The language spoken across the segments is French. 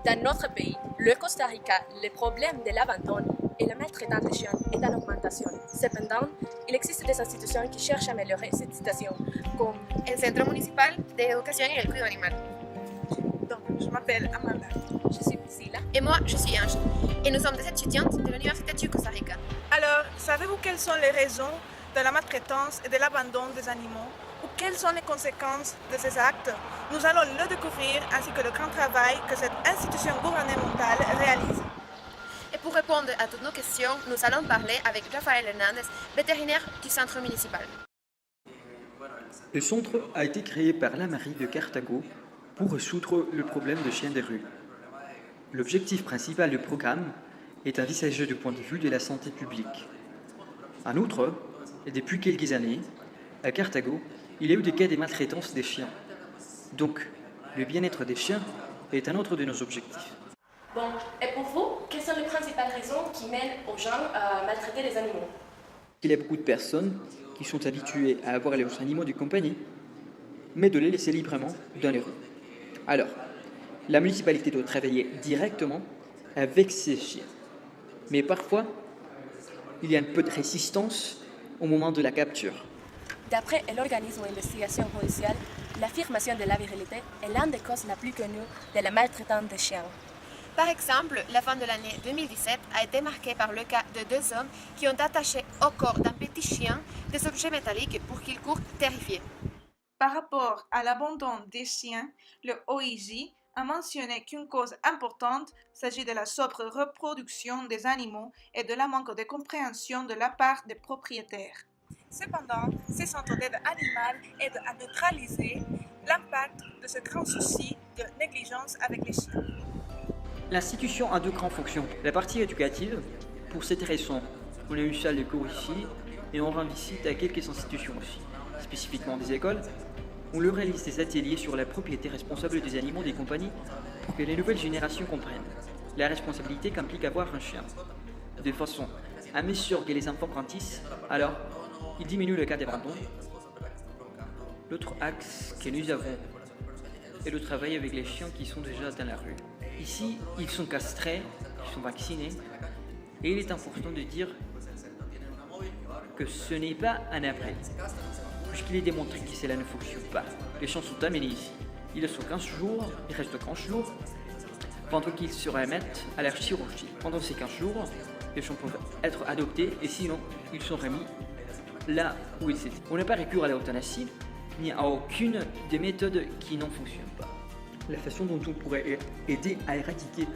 Dans notre pays, le Costa Rica, le problème de l'abandon et la maltraitance des chiens est en augmentation. Cependant, il existe des institutions qui cherchent à améliorer cette situation, comme El Centro Municipal de Educación y el Cuidado Animal. Donc, je m'appelle Amanda. je suis Priscilla. Et moi, je suis Ange. Et nous sommes des étudiantes de l'Université du Costa Rica. Alors, savez-vous quelles sont les raisons de la maltraitance et de l'abandon des animaux ou quelles sont les conséquences de ces actes? Nous allons le découvrir ainsi que le grand travail que cette institution gouvernementale réalise. Et pour répondre à toutes nos questions, nous allons parler avec Rafael Hernandez, vétérinaire du centre municipal. Le centre a été créé par la mairie de Cartago pour résoudre le problème des chiens de rue. L'objectif principal du programme est envisagé du point de vue de la santé publique. En outre, depuis quelques années, à Cartago, il y a eu des cas de maltraitance des chiens. Donc, le bien-être des chiens est un autre de nos objectifs. Bon, et pour vous, quelles sont les principales raisons qui mènent aux gens à maltraiter les animaux? Il y a beaucoup de personnes qui sont habituées à avoir leurs animaux de compagnie, mais de les laisser librement dans les rues. Alors, la municipalité doit travailler directement avec ces chiens. Mais parfois, il y a un peu de résistance au moment de la capture. D'après l'organisme d'investigation judiciaire, l'affirmation de la virilité est l'une des causes la plus connues de la maltraitance des chiens. Par exemple, la fin de l'année 2017 a été marquée par le cas de deux hommes qui ont attaché au corps d'un petit chien des objets métalliques pour qu'il court terrifié. Par rapport à l'abandon des chiens, le OIJ a mentionné qu'une cause importante s'agit de la sobre reproduction des animaux et de la manque de compréhension de la part des propriétaires. Cependant, ces centres d'aide animale aident à neutraliser l'impact de ce grand souci de négligence avec les chiens. L'institution a deux grandes fonctions. La partie éducative, pour cette raison, on a une salle de cours ici et on rend visite à quelques institutions aussi, spécifiquement des écoles. On leur réalise des ateliers sur la propriété responsable des animaux des compagnies pour que les nouvelles générations comprennent la responsabilité qu'implique avoir un chien. De façon à mesure que les enfants grandissent, alors ils diminuent le cas d'abandon. L'autre axe que nous avons est le travail avec les chiens qui sont déjà dans la rue. Ici, ils sont castrés, ils sont vaccinés, et il est important de dire que ce n'est pas un après, puisqu'il est démontré que cela ne fonctionne pas. Les chiens sont amenés ici. Ils sont 15 jours, il reste 15 jours, pendant qu'ils se remettent à la chirurgie. Pendant ces 15 jours, les chiens peuvent être adoptés, et sinon, ils sont remis là où ils étaient. On n'a pas recours à l'euthanasie, ni à aucune des méthodes qui n'en fonctionnent pas. La façon dont on pourrait aider à éradiquer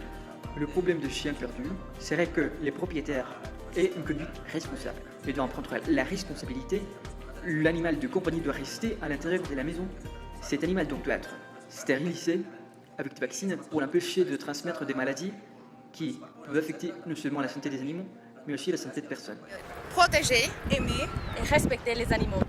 le problème de chiens perdus serait que les propriétaires aient une conduite responsable et doivent prendre la responsabilité. L'animal de compagnie doit rester à l'intérieur de la maison. Cet animal donc doit être stérilisé avec des vaccins pour l'empêcher de transmettre des maladies qui peuvent affecter non seulement la santé des animaux, mais aussi la santé de personnes. Protéger, Aimer Et respecter les animaux.